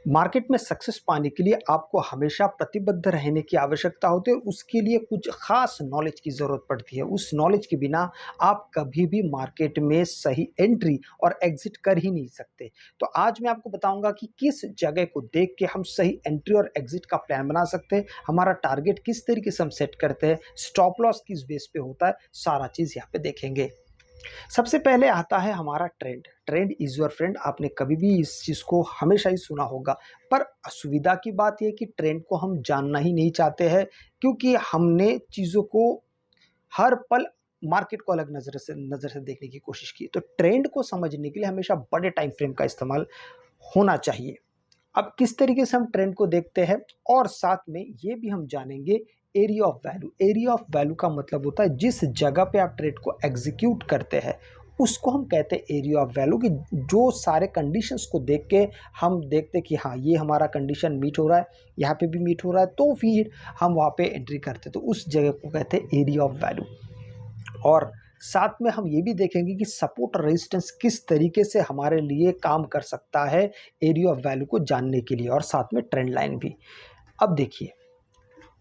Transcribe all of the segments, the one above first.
Market में success पाने के लिए आपको हमेशा प्रतिबद्ध रहने की आवश्यकता होती है और उसके लिए कुछ खास नॉलेज की ज़रूरत पड़ती है। उस नॉलेज के बिना आप कभी भी मार्केट में सही एंट्री और एग्ज़िट कर ही नहीं सकते। तो आज मैं आपको बताऊँगा कि किस जगह को देख के हम सही एंट्री और एग्ज़िट का प्लान बना सकते हैं, हमारा टारगेट किस तरीके से हम सेट करते हैं, स्टॉप लॉस किस बेस पे होता है, सारा चीज़ यहाँ पे देखेंगे। सबसे पहले आता है हमारा trend. Trend is your friend. आपने कभी भी इस चीज़ को हमेशा ही सुना होगा, पर असुविधा की बात ये है कि ट्रेंड को हम जानना ही नहीं चाहते हैं, क्योंकि हमने चीज़ों को हर पल मार्केट को अलग नज़र से देखने की कोशिश की। तो ट्रेंड को समझने के लिए हमेशा बड़े टाइम फ्रेम का इस्तेमाल होना चाहिए। अब किस तरीके से हम ट्रेंड को देखते हैं और साथ में ये भी हम जानेंगे area of value. Area of value का मतलब होता है जिस जगह पे आप ट्रेड को एग्जीक्यूट करते हैं उसको हम कहते हैं एरिया ऑफ वैल्यू, कि जो सारे कंडीशंस को देख के हम देखते हैं कि हाँ ये हमारा कंडीशन मीट हो रहा है, यहाँ पे भी मीट हो रहा है, तो फिर हम वहाँ पे एंट्री करते हैं। तो उस जगह को कहते हैं एरिया ऑफ वैल्यू। और साथ में हम ये भी देखेंगे कि सपोर्ट और रेजिस्टेंस किस तरीके से हमारे लिए काम कर सकता है एरिया ऑफ वैल्यू को जानने के लिए, और साथ में ट्रेंड लाइन भी। अब देखिए,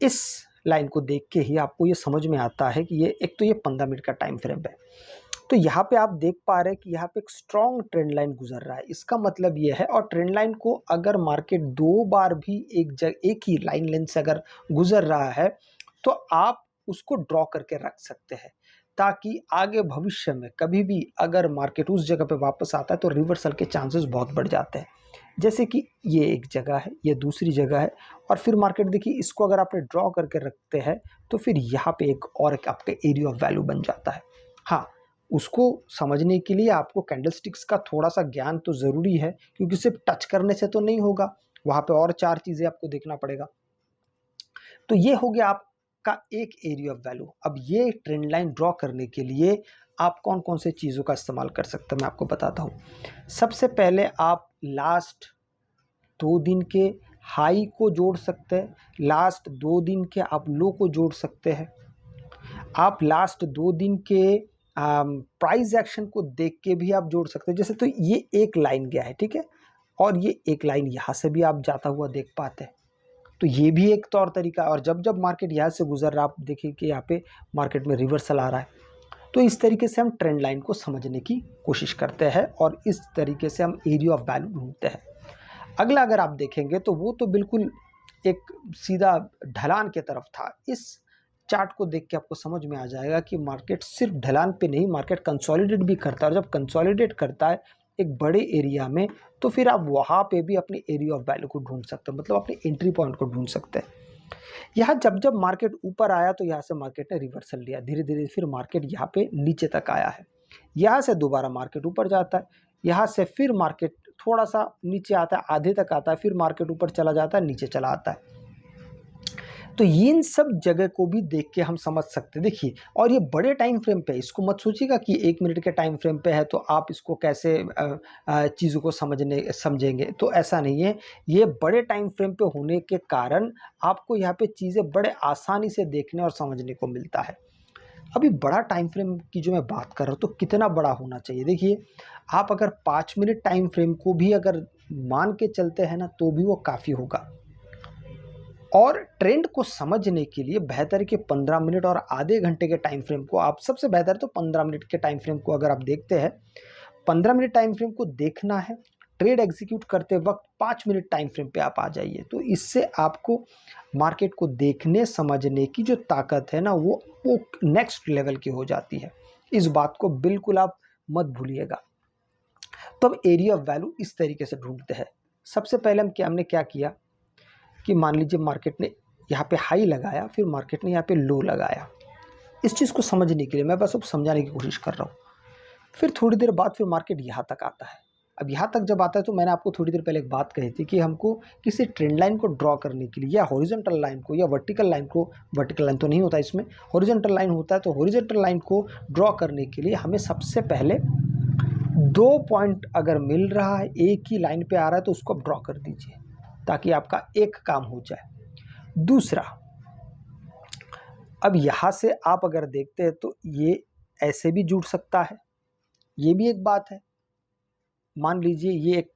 इस लाइन को देख के ही आपको ये समझ में आता है कि ये एक तो ये 15 मिनट का टाइम फ्रेम है। तो यहाँ पे आप देख पा रहे हैं कि यहाँ पे एक स्ट्रॉन्ग ट्रेंड लाइन गुजर रहा है। इसका मतलब ये है, और ट्रेंड लाइन को अगर मार्केट 2 बार भी एक ही लाइन लेंथ से अगर गुजर रहा है तो आप उसको ड्रॉ करके रख सकते हैं, ताकि आगे भविष्य में कभी भी अगर मार्केट उस जगह पे वापस आता है तो रिवर्सल के चांसेस बहुत बढ़ जाते हैं। जैसे कि ये एक जगह है, ये दूसरी जगह है, और फिर मार्केट देखिए इसको अगर आपने ड्रॉ करके रखते हैं तो फिर यहाँ पे एक और एक आपका एरिया ऑफ वैल्यू बन जाता है। हाँ, उसको समझने के लिए आपको कैंडलस्टिक्स का थोड़ा-सा ज्ञान तो ज़रूरी है, क्योंकि सिर्फ टच करने से तो नहीं होगा, वहाँ पे और 4 चीज़ें आपको देखना पड़ेगा। तो ये हो गया आपका एक एरिया ऑफ वैल्यू। अब ये ट्रेंड लाइन ड्रॉ करने के लिए आप कौन-कौन से चीज़ों का इस्तेमाल कर सकते हैं, मैं आपको बताता हूँ। सबसे पहले आप लास्ट 2 दिन के हाई को जोड़ सकते हैं, लास्ट 2 दिन के आप लो को जोड़ सकते हैं। आप लास्ट 2 दिन के प्राइस एक्शन को देख के भी आप जोड़ सकते हैं। जैसे तो ये एक लाइन गया है, ठीक है? और ये एक लाइन यहाँ से भी आप जाता हुआ देख पाते हैं। तो ये भी एक तौर तरीका है, और जब जब मार्केट यहाँ से गुज़र रहा है, आप देखिए कि यहाँ पे मार्केट में रिवर्सल आ रहा है। तो इस तरीके से हम ट्रेंड लाइन को समझने की कोशिश करते हैं और इस तरीके से हम एरिया ऑफ वैल्यू ढूँढते हैं। अगला अगर आप देखेंगे तो वो तो बिल्कुल एक सीधा ढलान की तरफ था। इस चार्ट को देख के आपको समझ में आ जाएगा कि मार्केट सिर्फ ढलान पे नहीं, मार्केट कंसोलिडेट भी करता है, और जब कंसोलिडेट करता है एक बड़े एरिया में, तो फिर आप वहाँ पे भी अपने एरिया ऑफ वैल्यू को ढूंढ सकते हैं, मतलब अपने एंट्री पॉइंट को ढूंढ सकते हैं। यहाँ जब जब मार्केट ऊपर आया तो यहाँ से मार्केट ने रिवर्सल लिया, धीरे धीरे फिर मार्केट यहाँ पे नीचे तक आया है। यहाँ से दोबारा मार्केट ऊपर जाता है, यहाँ से फिर मार्केट थोड़ा सा नीचे आता है, आधे तक आता है, फिर मार्केट ऊपर चला जाता है, नीचे चला आता है। तो इन सब जगह को भी देख के हम समझ सकते हैं। देखिए, और ये बड़े टाइम फ्रेम पे है, इसको मत सोचिएगा कि 1 मिनट के टाइम फ्रेम पे है तो आप इसको कैसे चीज़ों को समझेंगे, तो ऐसा नहीं है। ये बड़े टाइम फ्रेम पे होने के कारण आपको यहाँ पे चीज़ें बड़े आसानी से देखने और समझने को मिलता है। अभी बड़ा टाइम फ्रेम की जो मैं बात कर रहा हूँ, तो कितना बड़ा होना चाहिए? देखिए, आप अगर 5 मिनट टाइम फ्रेम को भी अगर मान के चलते हैं ना, तो भी वो काफ़ी होगा। और ट्रेंड को समझने के लिए बेहतर है कि 15 मिनट और आधे घंटे के टाइम फ्रेम को आप, सबसे बेहतर तो 15 मिनट के टाइम फ्रेम को अगर आप देखते हैं, 15 मिनट टाइम फ्रेम को देखना है, ट्रेड एग्जीक्यूट करते वक्त 5 मिनट टाइम फ्रेम पे आप आ जाइए। तो इससे आपको मार्केट को देखने समझने की जो ताकत है ना, वो नेक्स्ट लेवल की हो जाती है। इस बात को बिल्कुल आप मत भूलिएगा। तो अब एरिया ऑफ वैल्यू इस तरीके से ढूंढते हैं। सबसे पहले हमने क्या किया कि मान लीजिए मार्केट ने यहाँ पे हाई लगाया, फिर मार्केट ने यहाँ पे लो लगाया। इस चीज़ को समझने के लिए मैं बस अब समझाने की कोशिश कर रहा हूँ। फिर थोड़ी देर बाद फिर मार्केट यहाँ तक आता है। अब यहाँ तक जब आता है तो मैंने आपको थोड़ी देर पहले एक बात कही थी कि हमको किसी ट्रेंड लाइन को ड्रॉ करने के लिए, या हॉरिजॉन्टल लाइन को या वर्टिकल लाइन को, वर्टिकल लाइन तो नहीं होता इसमें, हॉरिजॉन्टल लाइन होता है, तो हॉरिजॉन्टल लाइन को ड्रॉ करने के लिए हमें सबसे पहले 2 पॉइंट अगर मिल रहा है, एक ही लाइन पे आ रहा है, तो उसको आप ड्रॉ कर दीजिए, ताकि आपका एक काम हो जाए। दूसरा, अब यहाँ से आप अगर देखते हैं तो ये ऐसे भी जुड़ सकता है, ये भी एक बात है। मान लीजिए ये एक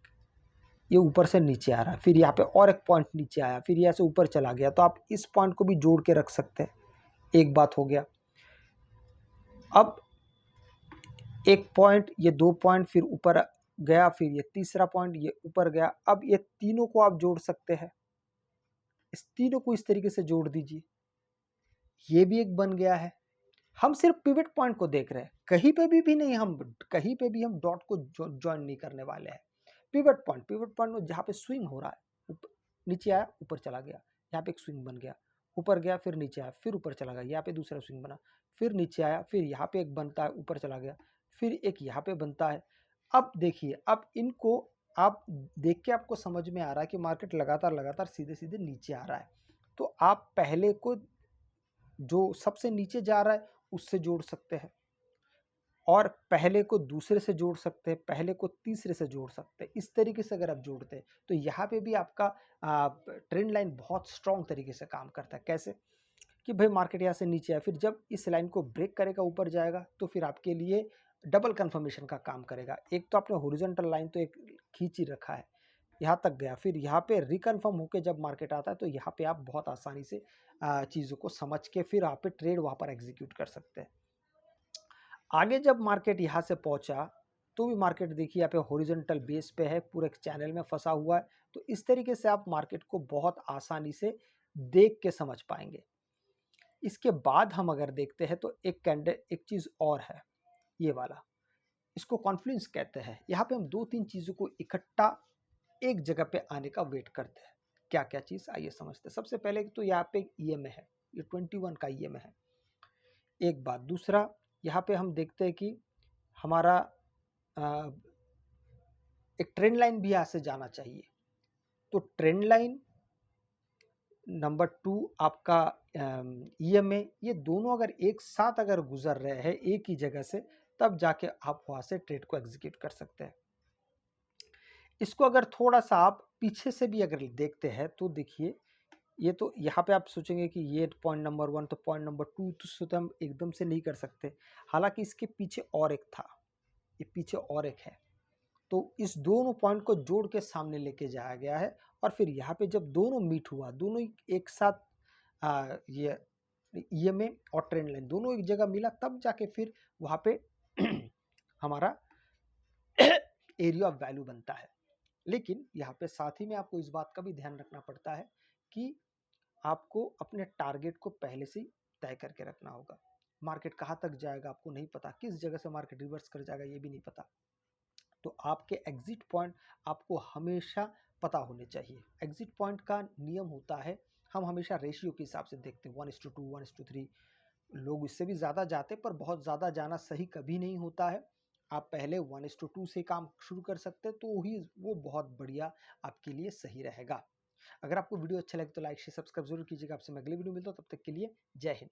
ये ऊपर से नीचे आ रहा है, फिर यहाँ पे और एक पॉइंट नीचे आया, फिर यहाँ से ऊपर चला गया, तो आप इस पॉइंट को भी जोड़ के रख सकते हैं। एक बात हो गया। अब एक पॉइंट, ये 2 पॉइंट, फिर ऊपर गया, फिर ये तीसरा पॉइंट, ये ऊपर गया। अब ये तीनों को आप जोड़ सकते हैं, इस तीनों को इस तरीके से जोड़ दीजिए, ये भी एक बन गया है। हम सिर्फ पिवट पॉइंट को देख रहे हैं, कहीं पे भी नहीं, हम कहीं पे भी हम डॉट को ज्वाइन नहीं करने वाले हैं। पिवट पॉइंट में जहाँ पे स्विंग हो रहा है, नीचे आया ऊपर चला गया, यहाँ पे एक स्विंग बन गया, ऊपर गया फिर नीचे आया, फिर ऊपर चला गया, यहाँ पे दूसरा स्विंग बना, फिर नीचे आया, फिर यहाँ पे एक बनता है, ऊपर चला गया, फिर एक यहाँ पे बनता है। अब देखिए, अब इनको आप देख के आपको समझ में आ रहा है कि मार्केट लगातार लगातार सीधे सीधे नीचे आ रहा है। तो आप पहले को जो सबसे नीचे जा रहा है उससे जोड़ सकते हैं, और पहले को दूसरे से जोड़ सकते हैं, पहले को तीसरे से जोड़ सकते हैं। इस तरीके से अगर आप जोड़ते हैं तो यहाँ पे भी आपका ट्रेंड लाइन बहुत स्ट्रॉन्ग तरीके से काम करता है। कैसे कि भाई मार्केट यहाँ से नीचे आया, फिर जब इस लाइन को ब्रेक करेगा, ऊपर जाएगा, तो फिर आपके लिए डबल कंफर्मेशन का काम करेगा। एक तो आपने हॉरिजॉन्टल लाइन तो एक खींच ही रखा है, यहाँ तक गया, फिर यहाँ पे रिकन्फर्म होकर जब मार्केट आता है तो यहाँ पे आप बहुत आसानी से चीज़ों को समझ के फिर आप पे ट्रेड वहाँ पर एग्जीक्यूट कर सकते हैं। आगे जब मार्केट यहाँ से पहुँचा तो भी मार्केट देखिए यहाँ पे हॉरिजॉन्टल बेस पे है, पूरे एक चैनल में फंसा हुआ है। तो इस तरीके से आप मार्केट को बहुत आसानी से देख के समझ पाएंगे। इसके बाद हम अगर देखते हैं तो एक कैंडल, एक चीज़ और है, ये वाला, इसको कॉन्फ्लुएंस कहते हैं। यहाँ पे हम 2-3 चीज़ों को इकट्ठा एक जगह पे आने का वेट करते हैं। क्या क्या चीज़, आइए समझते हैं। सबसे पहले तो यहाँ पे ईएमए है, ये 21 का ईएमए है, एक बात। दूसरा, यहाँ पे हम देखते हैं कि हमारा एक ट्रेंड लाइन भी यहाँ से जाना चाहिए। तो ट्रेंड लाइन, नंबर 2 आपका ईएमए, ये दोनों अगर एक साथ अगर गुजर रहे हैं एक ही जगह से, तब जाके आप वहाँ से ट्रेड को एग्जीक्यूट कर सकते हैं। इसको अगर थोड़ा सा आप पीछे से भी अगर देखते हैं तो देखिए, ये तो यहाँ पे आप सोचेंगे कि ये पॉइंट नंबर 1, तो पॉइंट नंबर 2 तो हम एकदम से नहीं कर सकते। हालांकि इसके पीछे और एक था, ये पीछे और एक है, तो इस दोनों पॉइंट को जोड़ के सामने लेके जाया गया है। और फिर यहाँ पे जब दोनों मीट हुआ, दोनों एक साथ ये ईएमए और ट्रेंड लाइन दोनों एक जगह मिला, तब जाके फिर वहाँ पे हमारा एरिया ऑफ वैल्यू बनता है। लेकिन यहाँ पे साथ ही में आपको इस बात का भी ध्यान रखना पड़ता है कि आपको अपने टारगेट को पहले से ही तय करके रखना होगा। मार्केट कहाँ तक जाएगा आपको नहीं पता, किस जगह से मार्केट रिवर्स कर जाएगा ये भी नहीं पता। तो आपके एग्जिट पॉइंट आपको हमेशा पता होने चाहिए। एग्जिट पॉइंट का नियम होता है, हम हमेशा रेशियो के हिसाब से देखते हैं, 1:2, 1:3। लोग इससे भी ज़्यादा जाते, पर बहुत ज़्यादा जाना सही कभी नहीं होता है। आप पहले 1:2 से काम शुरू कर सकते हैं, तो ही वो बहुत बढ़िया आपके लिए सही रहेगा। अगर आपको वीडियो अच्छा लगे तो लाइक शेयर सब्सक्राइब जरूर कीजिएगा। आपसे मैं अगली वीडियो मिलता हूँ, तब तक के लिए जय हिंद।